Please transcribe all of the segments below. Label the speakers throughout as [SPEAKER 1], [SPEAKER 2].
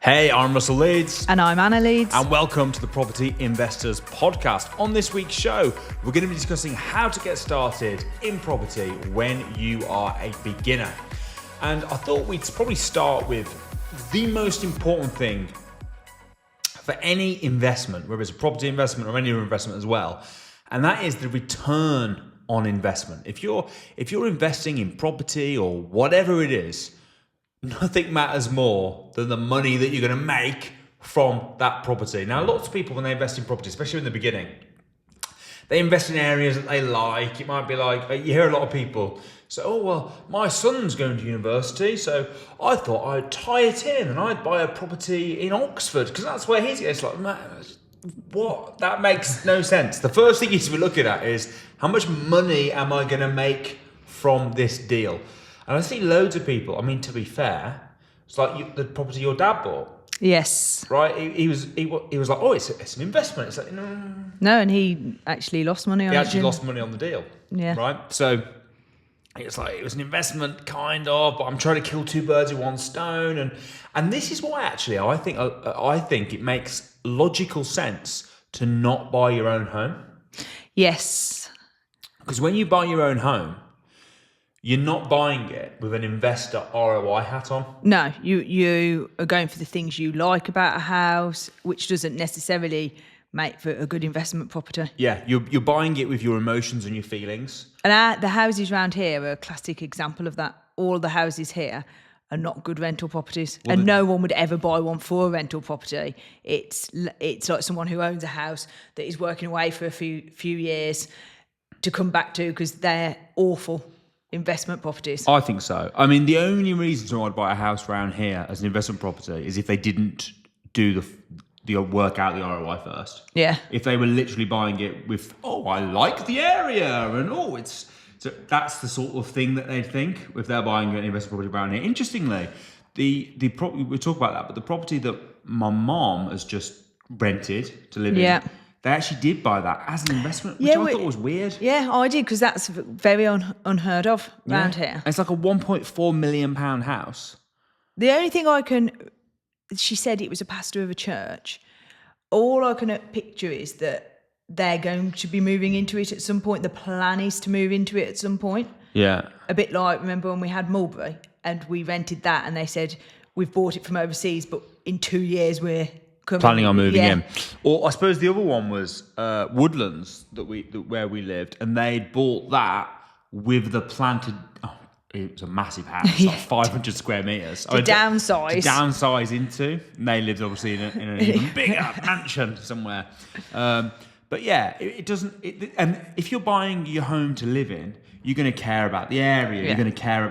[SPEAKER 1] Hey, I'm Russell Leeds.
[SPEAKER 2] And I'm Anna Leeds.
[SPEAKER 1] And welcome to the Property Investors Podcast. On this week's show, we're going to be discussing how to get started in property when you are a beginner. And I thought we'd probably start with the most important thing for any investment, whether it's a property investment or any other investment as well, and that is the return on investment. If you're investing in property or whatever it is, nothing matters more than the money that you're going to make from that property. Now, lots of people, when they invest in property, especially in the beginning, they invest in areas that they like. It might be like, you hear a lot of people say, oh, well, my son's going to university, so I thought I'd tie it in and I'd buy a property in Oxford because that's where he's going. It's like, man, what? That makes no sense. The first thing you should be looking at is how much money am I going to make from this deal? And I see loads of people, I mean, to be fair, it's like the property your dad bought.
[SPEAKER 2] Yes.
[SPEAKER 1] Right? He was like, oh, it's an investment. It's like, no.
[SPEAKER 2] No, and he actually lost money on it.
[SPEAKER 1] He actually lost money on the deal.
[SPEAKER 2] Yeah.
[SPEAKER 1] Right? So it's like, it was an investment, kind of, but I'm trying to kill two birds with one stone. And this is why, actually, I think it makes logical sense to not buy your own home.
[SPEAKER 2] Yes.
[SPEAKER 1] Because when you buy your own home, you're not buying it with an investor ROI hat on.
[SPEAKER 2] No, you are going for the things you like about a house, which doesn't necessarily make for a good investment property.
[SPEAKER 1] Yeah, you're buying it with your emotions and your feelings.
[SPEAKER 2] And the houses around here are a classic example of that. All the houses here are not good rental properties, and no one would ever buy one for a rental property. It's like someone who owns a house that is working away for a few years to come back to because they're awful investment properties.
[SPEAKER 1] I think so. I mean, the only reason I'd buy a house around here as an investment property is if they didn't do the work out the ROI first.
[SPEAKER 2] Yeah.
[SPEAKER 1] If they were literally buying it with, oh, I like the area, and so that's the sort of thing that they'd think if they're buying an investment property around here. Interestingly, the property, we'll talk about that, but the property that my mom has just rented to live in, they actually did buy that as an investment, which I thought was weird.
[SPEAKER 2] Yeah, I did, because that's very unheard of around here.
[SPEAKER 1] And it's like a £1.4 million house.
[SPEAKER 2] The only thing she said it was a pastor of a church. All I can picture is that they're going to be moving into it at some point. The plan is to move into it at some point.
[SPEAKER 1] Yeah.
[SPEAKER 2] A bit like, remember when we had Mulberry and we rented that and they said, we've bought it from overseas, but in 2 years we're
[SPEAKER 1] planning on moving in. Or I suppose the other one was Woodlands where we lived, and they'd bought that with the planted. Oh, it was a massive house, like 500 square meters.
[SPEAKER 2] To downsize
[SPEAKER 1] into. And they lived obviously in an even bigger mansion somewhere. But yeah, it doesn't. And if you're buying your home to live in, you're going to care about the area. You're going to care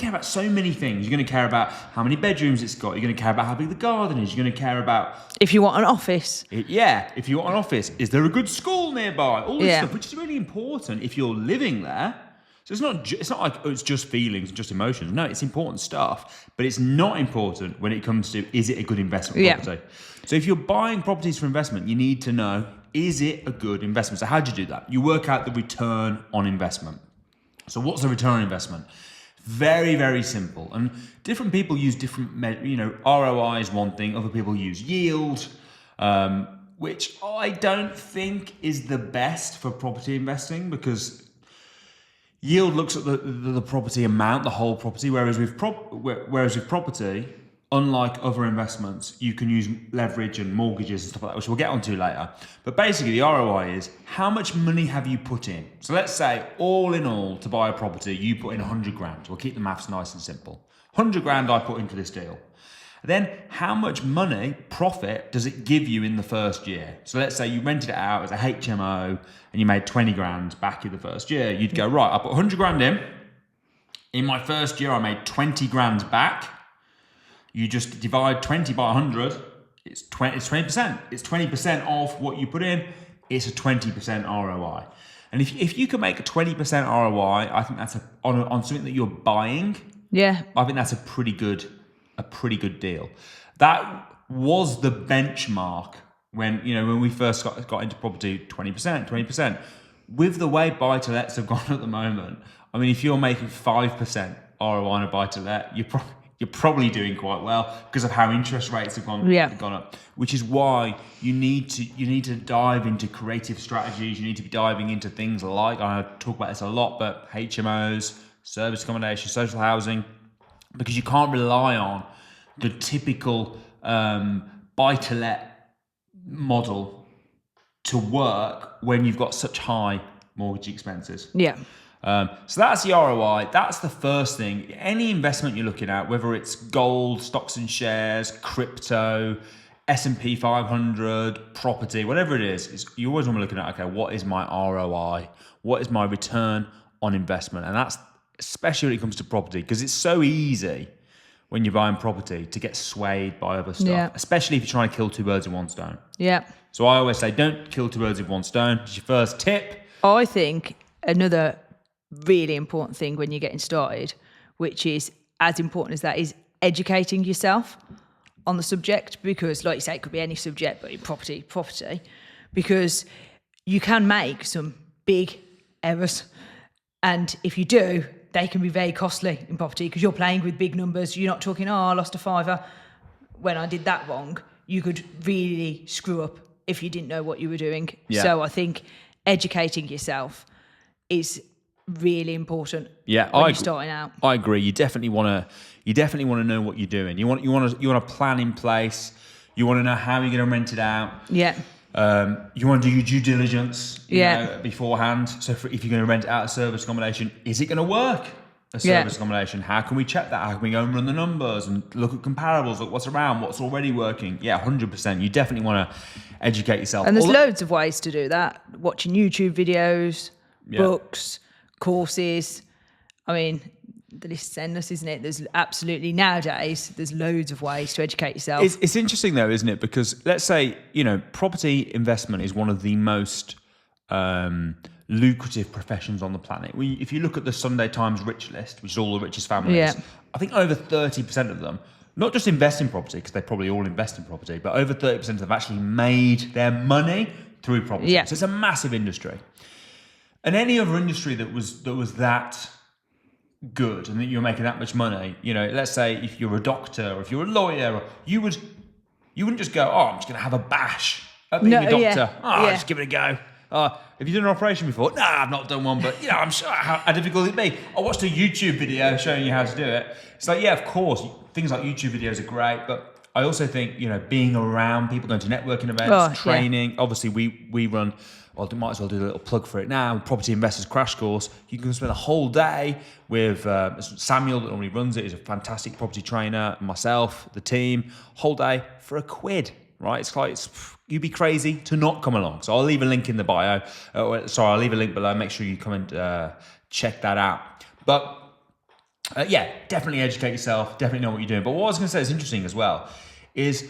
[SPEAKER 1] about so many things. You're going to care about how many bedrooms it's got. You're going to care about how big the garden is. You're going to care about
[SPEAKER 2] if you want an office.
[SPEAKER 1] If you want an office, is there a good school nearby? All this stuff, which is really important if you're living there. So it's not like it's just feelings and just emotions. No, it's important stuff, but it's not important when it comes to, is it a good investment property? So if you're buying properties for investment, you need to know, is it a good investment? So how do you do that? You work out the return on investment. So what's the return on investment? Very, very simple. And different people use different, ROI is one thing. Other people use yield, which I don't think is the best for property investing, because yield looks at the property amount, the whole property, whereas with property, unlike other investments, you can use leverage and mortgages and stuff like that, which we'll get onto later. But basically, the ROI is how much money have you put in? So let's say, all in all, to buy a property, you put in 100 grand. We'll keep the maths nice and simple. 100 grand I put into this deal. Then how much money, profit, does it give you in the first year? So let's say you rented it out as a HMO and you made 20 grand back in the first year. You'd go, right, I put 100 grand in. In my first year, I made 20 grand back. You just divide 20 by 100, it's 20%. It's 20% of what you put in, it's a 20% ROI. And if you can make a 20% ROI, I think that's on something that you're buying.
[SPEAKER 2] Yeah.
[SPEAKER 1] I think that's a pretty good deal. That was the benchmark when we first got into property, 20%. With the way buy-to-lets have gone at the moment, I mean, if you're making 5% ROI on a buy-to-let, you're you're probably doing quite well because of how interest rates have gone up. Which is why you need to dive into creative strategies. You need to be diving into things like, I talk about this a lot, but HMOs, service accommodation, social housing, because you can't rely on the typical buy-to-let model to work when you've got such high mortgage expenses.
[SPEAKER 2] Yeah.
[SPEAKER 1] So that's the ROI. That's the first thing. Any investment you're looking at, whether it's gold, stocks and shares, crypto, S&P 500, property, whatever it is you always want to be looking at, okay, what is my ROI? What is my return on investment? And that's especially when it comes to property, because it's so easy when you're buying property to get swayed by other stuff, especially if you're trying to kill two birds with one stone.
[SPEAKER 2] Yeah.
[SPEAKER 1] So I always say, don't kill two birds with one stone. It's your first tip.
[SPEAKER 2] I think another really important thing when you're getting started, which is as important as that, is educating yourself on the subject, because like you say, it could be any subject, but in property, because you can make some big errors. And if you do, they can be very costly in property, because you're playing with big numbers. You're not talking, I lost a £5 when I did that wrong. You could really screw up if you didn't know what you were doing. Yeah. So I think educating yourself is really important.
[SPEAKER 1] Yeah,
[SPEAKER 2] when you're starting out.
[SPEAKER 1] I agree. You definitely want to know what you're doing. You want a plan in place. You want to know how you're going to rent it out.
[SPEAKER 2] Yeah.
[SPEAKER 1] You want to do your due diligence beforehand. So if you're going to rent out a service accommodation, is it going to work? A service accommodation, how can we check that? How can we go and run the numbers and look at comparables, look what's around, what's already working? Yeah, 100%. You definitely want to educate yourself.
[SPEAKER 2] And there's loads of ways to do that. Watching YouTube videos, books, courses. I mean, the list's endless, isn't it? There's absolutely, nowadays, there's loads of ways to educate yourself.
[SPEAKER 1] It's interesting though, isn't it? Because let's say, property investment is one of the most lucrative professions on the planet. If you look at the Sunday Times rich list, which is all the richest families, I think over 30% of them not just invest in property, because they probably all invest in property, but over 30% have actually made their money through property. So it's a massive industry. And any other industry that was that good and that you're making that much money, let's say if you're a doctor or if you're a lawyer, you wouldn't just go, I'm just going to have a bash at being a doctor. Just give it a go. Have you done an operation before? No, I've not done one, but I'm sure how difficult it'd be. I watched a YouTube video showing you how to do it. It's like, of course, things like YouTube videos are great, but I also think, being around people, going to networking events, training. Obviously, we run, might as well do a little plug for it now, Property Investors Crash Course. You can spend a whole day with Samuel that normally runs it. He's a fantastic property trainer, myself, the team, whole day for £1. Right, it's like you'd be crazy to not come along. So I'll leave a link in the bio. I'll leave a link below. Make sure you come and check that out. But definitely educate yourself. Definitely know what you're doing. But what I was going to say is interesting as well is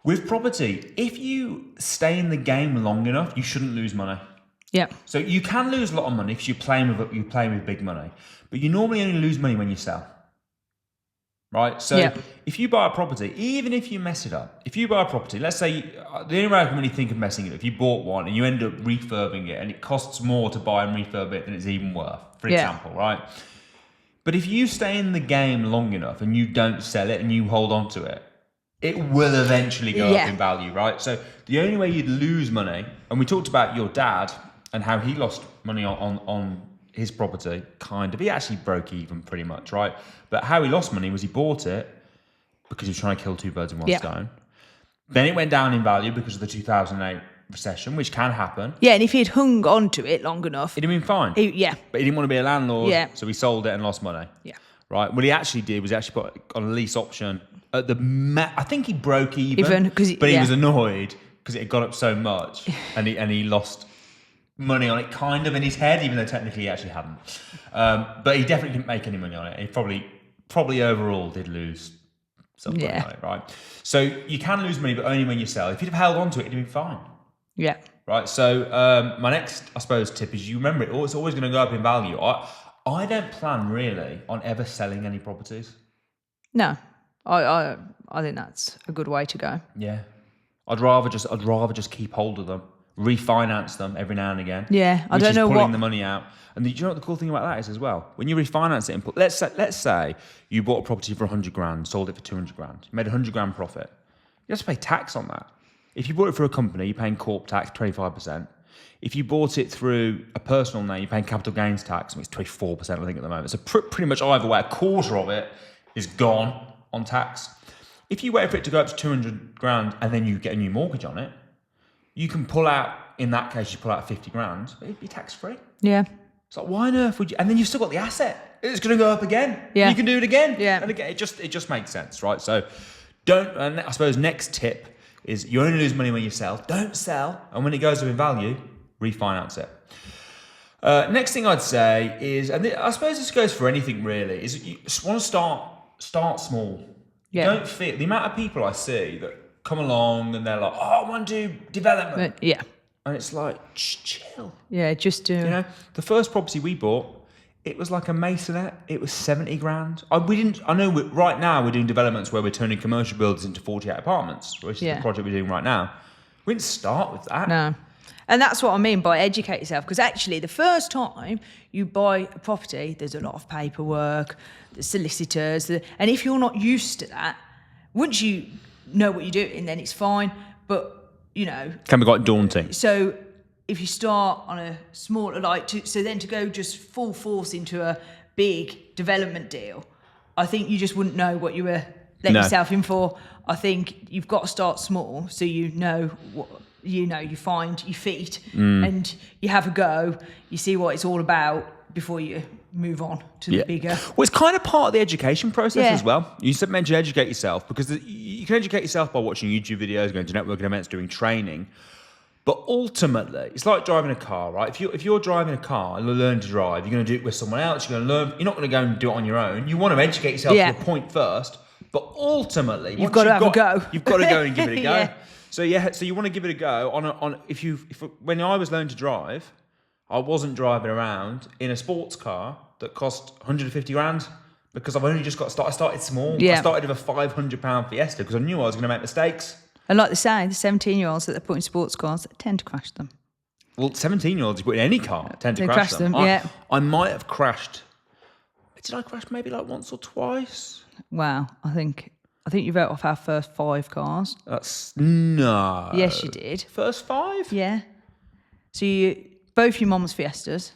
[SPEAKER 1] with property, if you stay in the game long enough, you shouldn't lose money.
[SPEAKER 2] Yeah.
[SPEAKER 1] So you can lose a lot of money if you're playing with big money, but you normally only lose money when you sell. Right, so if you buy a property, even if you mess it up, if you buy a property, let's say the only way I can really think of messing it up, if you bought one and you end up refurbing it and it costs more to buy and refurb it than it's even worth, for example, right? But if you stay in the game long enough and you don't sell it and you hold on to it, it will eventually go up in value, right? So the only way you'd lose money, and we talked about your dad and how he lost money on his property, kind of. He actually broke even pretty much, right? But how he lost money was he bought it because he was trying to kill two birds in one stone. Then it went down in value because of the 2008 recession, which can happen.
[SPEAKER 2] Yeah, and if he'd hung on to it long enough...
[SPEAKER 1] It'd have been fine. But he didn't want to be a landlord, so he sold it and lost money.
[SPEAKER 2] Yeah.
[SPEAKER 1] Right? What he actually did was he actually put on a lease option at I think he broke even but he was annoyed because it had gone up so much and he lost money on it kind of in his head, even though technically he actually hadn't. But he definitely didn't make any money on it. He probably overall did lose some money on it, right? So you can lose money, but only when you sell. If you'd have held on to it, it'd have been fine.
[SPEAKER 2] Yeah.
[SPEAKER 1] Right. So my next, I suppose, tip is you remember it's always going to go up in value. I don't plan really on ever selling any properties.
[SPEAKER 2] No, I think that's a good way to go.
[SPEAKER 1] Yeah. I'd rather just keep hold of them. refinance them every now and again.
[SPEAKER 2] Yeah, I
[SPEAKER 1] which
[SPEAKER 2] don't
[SPEAKER 1] is
[SPEAKER 2] know
[SPEAKER 1] pulling
[SPEAKER 2] what
[SPEAKER 1] the money out. And do you know what the cool thing about that is as well? When you refinance it, let's say you bought a property for 100 grand, sold it for 200 grand, made 100 grand profit. You have to pay tax on that. If you bought it for a company, you're paying corp tax 25%. If you bought it through a personal name, you're paying capital gains tax. I mean, it's 24%, I think, at the moment. So pretty much either way, a quarter of it is gone on tax. If you wait for it to go up to 200 grand and then you get a new mortgage on it, you can pull out, in that case, you pull out 50 grand, but it'd be tax free.
[SPEAKER 2] Yeah.
[SPEAKER 1] It's like, why on earth would you? And then you've still got the asset. It's going to go up again.
[SPEAKER 2] Yeah.
[SPEAKER 1] You can do it again.
[SPEAKER 2] Yeah.
[SPEAKER 1] And again, it just makes sense, right? So don't, and I suppose next tip is you only lose money when you sell. Don't sell. And when it goes up in value, refinance it. Next thing I'd say is, and I suppose this goes for anything really, is you just want to start small.
[SPEAKER 2] Yeah.
[SPEAKER 1] Don't feel, the amount of people I see that come along and they're like, oh, I want to do development.
[SPEAKER 2] Yeah.
[SPEAKER 1] And it's like, chill.
[SPEAKER 2] Yeah, just do.
[SPEAKER 1] You know, the first property we bought, it was like a masonette. It was 70 grand. Right now we're doing developments where we're turning commercial buildings into 48 apartments, which is the project we're doing right now. We didn't start with that.
[SPEAKER 2] No. And that's what I mean by educate yourself. Because actually, the first time you buy a property, there's a lot of paperwork, the solicitors. And if you're not used to that, once you know what you're doing, then it's fine. But, you know...
[SPEAKER 1] Can be quite daunting.
[SPEAKER 2] So if you start on a smaller, then to go just full force into a big development deal, I think you just wouldn't know what you were letting yourself in for. I think you've got to start small so you know what... you find your feet and you have a go, you see what it's all about before you move on to the bigger.
[SPEAKER 1] Well, it's kind of part of the education process as well. You mentioned educate yourself, because you can educate yourself by watching YouTube videos, going to networking events, doing training. But ultimately, it's like driving a car, right? If you're driving a car and learn to drive, you're going to do it with someone else. You're not going to go and do it on your own. You want to educate yourself to a point first, but ultimately,
[SPEAKER 2] you've got to have a go.
[SPEAKER 1] You've got to go and give it a go.
[SPEAKER 2] Yeah.
[SPEAKER 1] So you want to give it a go when I was learning to drive, I wasn't driving around in a sports car that cost 150 grand because I've only just got started. I started small.
[SPEAKER 2] Yeah.
[SPEAKER 1] I started with a £500 Fiesta because I knew I was going to make mistakes.
[SPEAKER 2] And like they say, the 17-year-olds that they put in sports cars tend to crash them.
[SPEAKER 1] Well, 17-year-olds you put in any car tend to crash them. I might have crashed. Did I crash maybe like once or twice?
[SPEAKER 2] Wow, I think you wrote off our first 5 cars.
[SPEAKER 1] No.
[SPEAKER 2] Yes, you did.
[SPEAKER 1] First 5?
[SPEAKER 2] Yeah. So both your mum's Fiestas.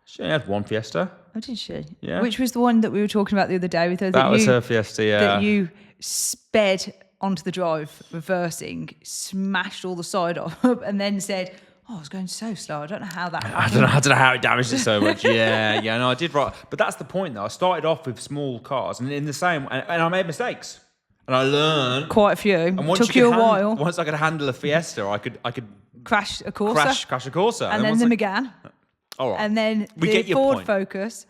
[SPEAKER 1] She only had one Fiesta.
[SPEAKER 2] Oh, did she?
[SPEAKER 1] Yeah.
[SPEAKER 2] Which was the one that we were talking about the other day with her.
[SPEAKER 1] That was her Fiesta, yeah.
[SPEAKER 2] That you sped onto the drive, reversing, smashed all the side off, and then said, I was going so slow. I don't know how that happened.
[SPEAKER 1] I don't know how it damaged it so much. No, I did right. But that's the point, though. I started off with small cars, and in the same, and I made mistakes, and I learned
[SPEAKER 2] quite a few.
[SPEAKER 1] And
[SPEAKER 2] Took you a while.
[SPEAKER 1] Once I could handle a Fiesta, I could
[SPEAKER 2] crash a Corsa,
[SPEAKER 1] crash a Corsa,
[SPEAKER 2] and then the Megane.
[SPEAKER 1] All right,
[SPEAKER 2] and then
[SPEAKER 1] we
[SPEAKER 2] the
[SPEAKER 1] get your
[SPEAKER 2] Ford
[SPEAKER 1] point.
[SPEAKER 2] Focus,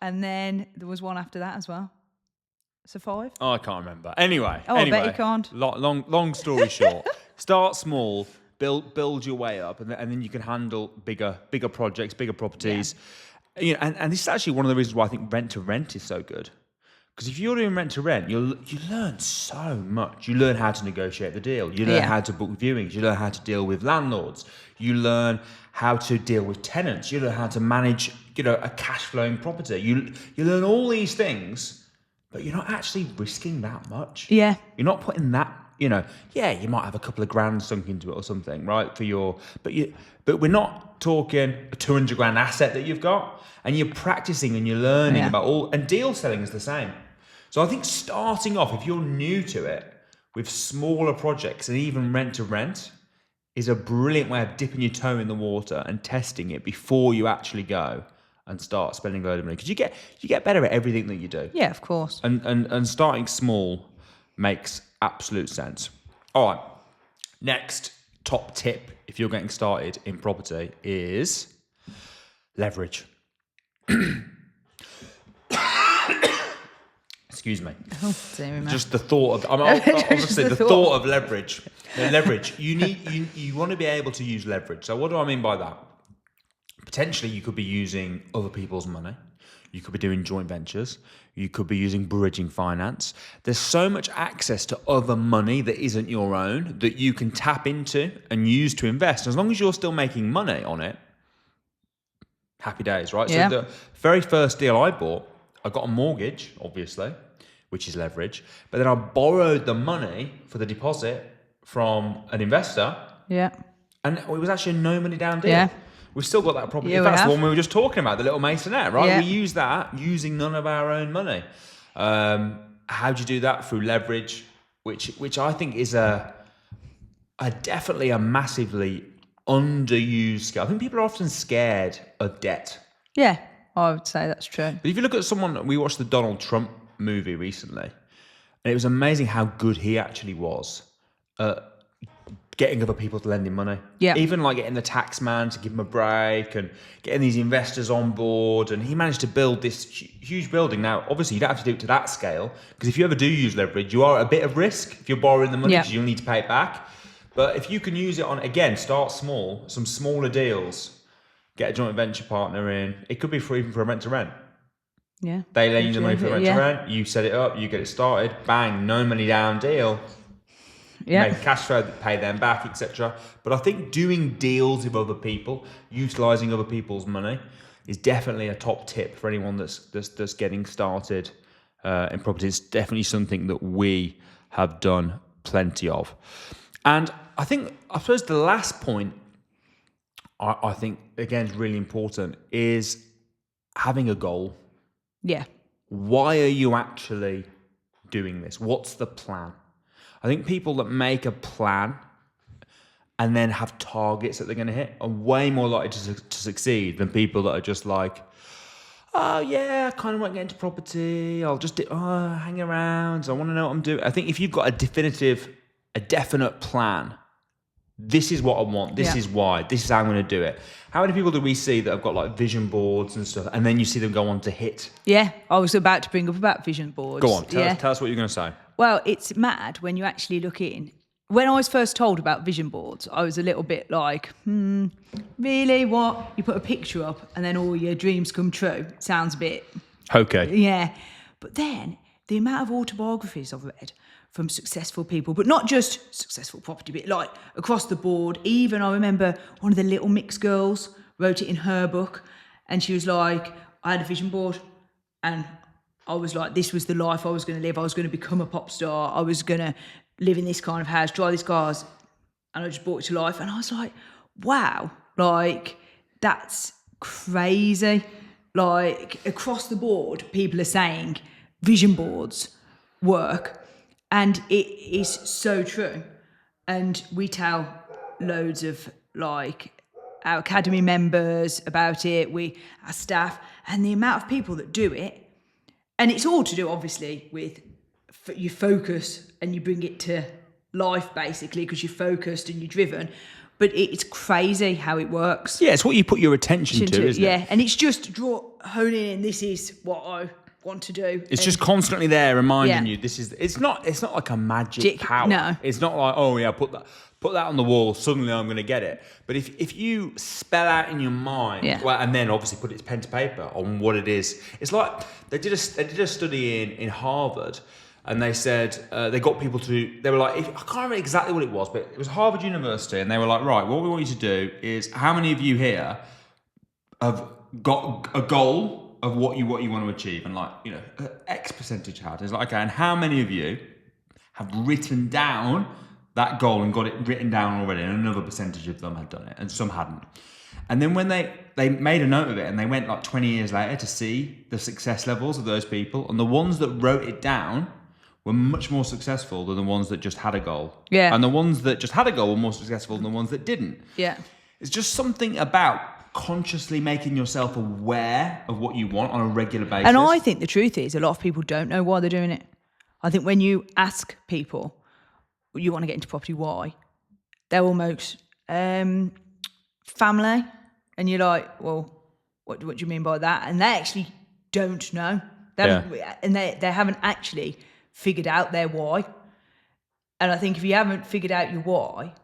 [SPEAKER 2] and then there was one after that as well. So 5.
[SPEAKER 1] Oh, I can't remember. Anyway,
[SPEAKER 2] I bet you can't.
[SPEAKER 1] Long story short, start small. Build your way up, and then you can handle bigger projects, bigger properties. Yeah. And this is actually one of the reasons why I think rent to rent is so good. Because if you're doing rent to rent, you learn so much. You learn how to negotiate the deal. You learn how to book viewings. You learn how to deal with landlords. You learn how to deal with tenants. You learn how to manage, a cash flowing property. You learn all these things, but you're not actually risking that much.
[SPEAKER 2] Yeah,
[SPEAKER 1] you're not putting that. You might have a couple of grand sunk into it or something, right? But we're not talking a 200 grand asset that you've got, and you're practicing and you're learning about all. And deal selling is the same. So I think starting off, if you're new to it, with smaller projects and even rent to rent, is a brilliant way of dipping your toe in the water and testing it before you actually go and start spending a load of money, because you get better at everything that you do.
[SPEAKER 2] Yeah, of course.
[SPEAKER 1] And starting small makes absolute sense. All right. Next top tip, if you're getting started in property, is leverage. Excuse me.
[SPEAKER 2] Oh, sorry,
[SPEAKER 1] just the thought of obviously the thought of leverage. The leverage. You want to be able to use leverage. So what do I mean by that? Potentially you could be using other people's money. You could be doing joint ventures. You could be using bridging finance. There's so much access to other money that isn't your own that you can tap into and use to invest. As long as you're still making money on it, happy days, right?
[SPEAKER 2] Yeah.
[SPEAKER 1] So the very first deal I bought, I got a mortgage, obviously, which is leverage. But then I borrowed the money for the deposit from an investor.
[SPEAKER 2] Yeah.
[SPEAKER 1] And it was actually a no money down deal.
[SPEAKER 2] Yeah.
[SPEAKER 1] We've still got that property.
[SPEAKER 2] Yeah,
[SPEAKER 1] That's
[SPEAKER 2] we
[SPEAKER 1] the
[SPEAKER 2] have.
[SPEAKER 1] one we were just talking about, the little masonette, right?
[SPEAKER 2] Yeah.
[SPEAKER 1] We use that using none of our own money. How do you do that? Through leverage, which I think is a definitely a massively underused skill. I think people are often scared of debt.
[SPEAKER 2] Yeah, I would say that's true.
[SPEAKER 1] But if you look at someone, we watched the Donald Trump movie recently, and it was amazing how good he actually was at getting other people to lend him money.
[SPEAKER 2] Yeah.
[SPEAKER 1] Even like getting the tax man to give him a break and getting these investors on board. And he managed to build this huge building. Now, obviously, you don't have to do it to that scale, because if you ever do use leverage, you are at a bit of risk if you're borrowing the money, because you'll need to pay it back. But if you can use it on, again, start small, some smaller deals, get a joint venture partner in, it could be even for a rent to rent.
[SPEAKER 2] Yeah.
[SPEAKER 1] They lend you the money for rent to
[SPEAKER 2] Yeah.
[SPEAKER 1] rent, you set it up, you get it started, bang, no money down deal.
[SPEAKER 2] Yeah.
[SPEAKER 1] Make cash flow, pay them back, etc. But I think doing deals with other people, utilising other people's money, is definitely a top tip for anyone that's getting started in property. It's definitely something that we have done plenty of. And I suppose the last point I think, again, is really important, is having a goal.
[SPEAKER 2] Yeah.
[SPEAKER 1] Why are you actually doing this? What's the plan? I think people that make a plan and then have targets that they're going to hit are way more likely to succeed than people that are just like, oh yeah, I kind of want to get into property. I'll just hang around. I want to know what I'm doing. I think if you've got a definite plan, this is what I want. This is why. This is how I'm going to do it. How many people do we see that have got like vision boards and stuff, and then you see them go on to hit?
[SPEAKER 2] Yeah. I was about to bring up about vision boards.
[SPEAKER 1] Go on, tell us what you're going to say.
[SPEAKER 2] Well, it's mad when you actually look in. When I was first told about vision boards, I was a little bit like, really? What? You put a picture up and then all your dreams come true? Sounds a bit...
[SPEAKER 1] Okay.
[SPEAKER 2] Yeah. But then the amount of autobiographies I've read from successful people, but not just successful property, but like across the board. Even I remember one of the Little Mix girls wrote it in her book, and she was like, I had a vision board and I was like, this was the life I was going to live. I was going to become a pop star. I was going to live in this kind of house, drive these cars. And I just brought it to life. And I was like, wow, like, that's crazy. Like, across the board, people are saying vision boards work. And it is so true. And we tell loads of, like, our academy members about it, our staff, and the amount of people that do it. And it's all to do, obviously, with you focus and you bring it to life, basically, because you're focused and you're driven. But it's crazy how it works.
[SPEAKER 1] Yeah, it's what you put your attention to, isn't it?
[SPEAKER 2] Yeah, and it's just honing in. This is what I want to do.
[SPEAKER 1] It's just constantly there reminding you. It's not like a magic power.
[SPEAKER 2] No.
[SPEAKER 1] It's not like, oh yeah, put that on the wall, suddenly I'm going to get it. But if you spell out in your mind, well, and then obviously put it pen to paper on what it is, it's like they did a study in Harvard, and they said they got people to. They were like, I can't remember exactly what it was, but it was Harvard University, and they were like, right, what we want you to do is, how many of you here have got a goal of what you want to achieve, and like, you know, X percentage had. It's like, okay, and how many of you have written down that goal and got it written down already, and another percentage of them had done it, and some hadn't. And then when they made a note of it, and they went like 20 years later to see the success levels of those people, and the ones that wrote it down were much more successful than the ones that just had a goal.
[SPEAKER 2] Yeah.
[SPEAKER 1] And the ones that just had a goal were more successful than the ones that didn't.
[SPEAKER 2] Yeah.
[SPEAKER 1] It's just something about consciously making yourself aware of what you want on a regular basis.
[SPEAKER 2] And I think the truth is, a lot of people don't know why they're doing it. I think when you ask people, you want to get into property, why? They're almost family. And you're like, well, what do you mean by that? And they actually don't know. And they haven't actually figured out their why. And I think if you haven't figured out your why,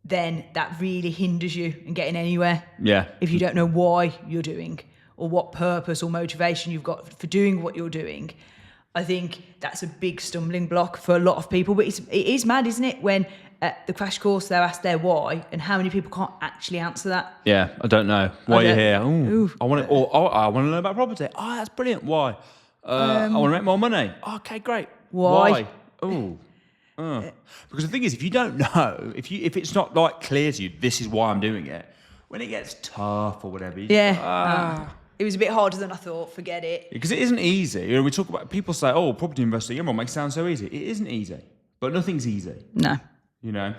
[SPEAKER 2] then that really hinders you in getting anywhere.
[SPEAKER 1] Yeah.
[SPEAKER 2] If you don't know why you're doing or what purpose or motivation you've got for doing what you're doing, I think that's a big stumbling block for a lot of people. But it is mad, isn't it, when at the crash course they're asked their why, and how many people can't actually answer that.
[SPEAKER 1] Yeah, I don't know why you're here.
[SPEAKER 2] Ooh.
[SPEAKER 1] I want to. I want to learn about property. Oh, that's brilliant. Why? I want to make more money. Oh, okay, great.
[SPEAKER 2] Why?
[SPEAKER 1] Oh. Because the thing is, if you don't know, if it's not like clear to you, this is why I'm doing it. When it gets tough or whatever,
[SPEAKER 2] It was a bit harder than I thought. Forget it.
[SPEAKER 1] Because it isn't easy. You know, we talk about, people say, "Oh, property investing, everyone makes it sound so easy." It isn't easy, but nothing's easy.
[SPEAKER 2] No.
[SPEAKER 1] You know,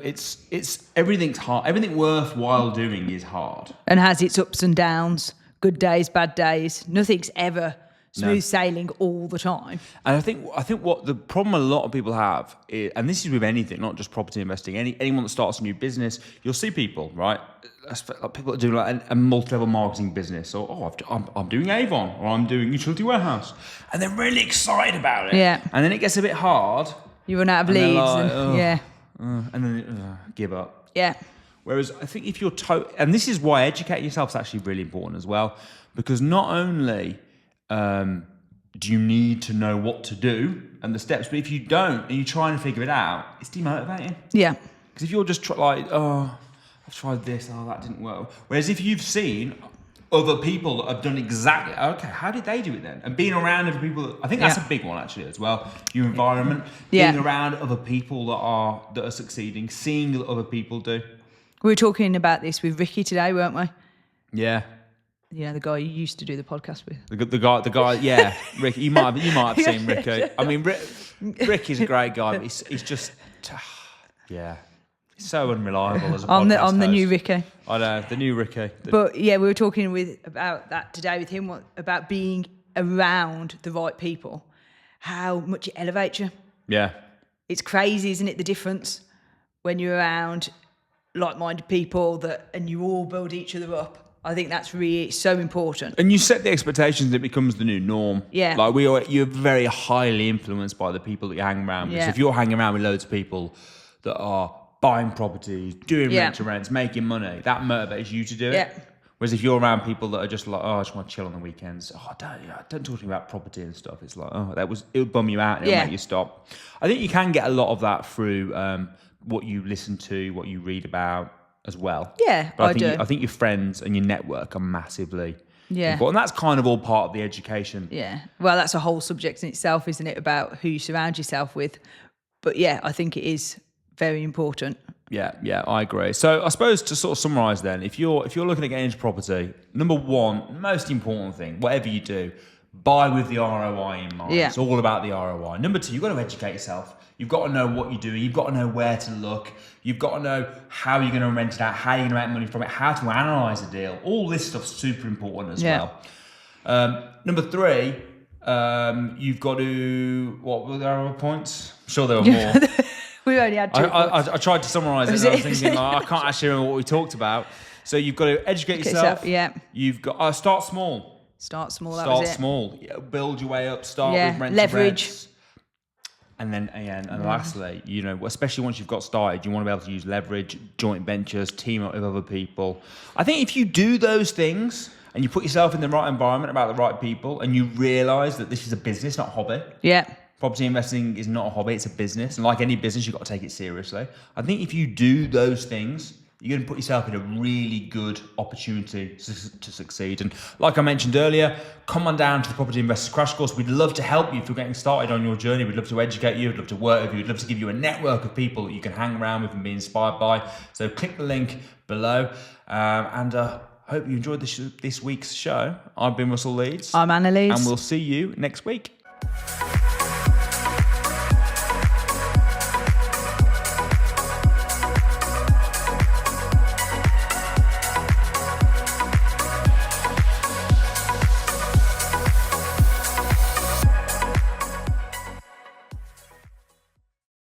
[SPEAKER 1] it's everything's hard. Everything worthwhile doing is hard,
[SPEAKER 2] And has its ups and downs, good days, bad days. Nothing's ever smooth sailing all the time.
[SPEAKER 1] And I think what the problem a lot of people have is, and this is with anything, not just property investing, anyone that starts a new business, you'll see people, right? People that do like a multi-level marketing business, or I'm doing Avon, or I'm doing utility warehouse, and they're really excited about it.
[SPEAKER 2] Yeah.
[SPEAKER 1] And then it gets a bit hard.
[SPEAKER 2] You run out of leads.
[SPEAKER 1] Like,
[SPEAKER 2] and
[SPEAKER 1] then give up.
[SPEAKER 2] Yeah.
[SPEAKER 1] Whereas I think if you're and this is why educating yourself is actually really important as well, because not only do you need to know what to do and the steps, but if you don't and you're trying to figure it out, it's demotivating.
[SPEAKER 2] Yeah.
[SPEAKER 1] Because if you're just I've tried this, that didn't work. Whereas if you've seen other people that have done exactly, okay, how did they do it then? And being around other people, I think that's a big one actually as well. Your environment, being around other people that are succeeding, seeing what other people do.
[SPEAKER 2] We were talking about this with Ricky today, weren't we?
[SPEAKER 1] Yeah.
[SPEAKER 2] Yeah, the guy you used to do the podcast with.
[SPEAKER 1] The guy, yeah, Ricky. You might have seen Ricky. I mean, Ricky's a great guy, but he's just, he's so unreliable as a podcast
[SPEAKER 2] I'm the
[SPEAKER 1] host.
[SPEAKER 2] new Ricky.
[SPEAKER 1] I know, the new Ricky.
[SPEAKER 2] But yeah, we were talking about that today with him, about being around the right people, how much it elevates you.
[SPEAKER 1] Yeah.
[SPEAKER 2] It's crazy, isn't it, the difference when you're around like-minded people and you all build each other up. I think that's really so important.
[SPEAKER 1] And you set the expectations, it becomes the new norm.
[SPEAKER 2] Yeah.
[SPEAKER 1] Like you're very highly influenced by the people that you hang around with.
[SPEAKER 2] Yeah.
[SPEAKER 1] So if you're hanging around with loads of people that are buying properties, doing rent-to-rents, making money, that motivates you to do it.
[SPEAKER 2] Yeah.
[SPEAKER 1] Whereas if you're around people that are just like, I just want to chill on the weekends. Don't talk to me about property and stuff. It's like, it would bum you out and it'll make you stop. I think you can get a lot of that through what you listen to, what you read about as well.
[SPEAKER 2] Yeah,
[SPEAKER 1] but
[SPEAKER 2] I
[SPEAKER 1] think your friends and your network are massively important. And that's kind of all part of the education.
[SPEAKER 2] Yeah. Well, that's a whole subject in itself, isn't it, about who you surround yourself with. But yeah, I think it is very important.
[SPEAKER 1] Yeah, I agree. So I suppose to sort of summarise then, if you're looking at getting into property, number one, most important thing, whatever you do, buy with the ROI in mind.
[SPEAKER 2] Yeah.
[SPEAKER 1] It's all about the ROI. Number two, you've got to educate yourself. You've got to know what you're doing. You've got to know where to look. You've got to know how you're going to rent it out, how you're going to make money from it, how to analyse a deal. All this stuff's super important as well. Number three, you've got to, what were there other points? I'm sure there were more.
[SPEAKER 2] We only had two points.
[SPEAKER 1] I tried to summarise it and I was thinking, I can't actually remember what we talked about. So you've got to educate yourself.
[SPEAKER 2] Yeah.
[SPEAKER 1] You've got start small.
[SPEAKER 2] Start small,
[SPEAKER 1] Start small. Yeah, build your way up. Start with rent
[SPEAKER 2] leverage.
[SPEAKER 1] Rents. And then lastly, especially once you've got started, you want to be able to use leverage, joint ventures, team up with other people. I think if you do those things and you put yourself in the right environment about the right people and you realise that this is a business, not a hobby.
[SPEAKER 2] Yeah.
[SPEAKER 1] Property investing is not a hobby, it's a business. And like any business, you've got to take it seriously. I think if you do those things, you're going to put yourself in a really good opportunity to succeed. And like I mentioned earlier, come on down to the Property Investors Crash Course. We'd love to help you if you're getting started on your journey. We'd love to educate you. We'd love to work with you. We'd love to give you a network of people that you can hang around with and be inspired by. So click the link below. And hope you enjoyed this week's show. I've been Russell Leeds.
[SPEAKER 2] I'm Anna Leeds.
[SPEAKER 1] And we'll see you next week.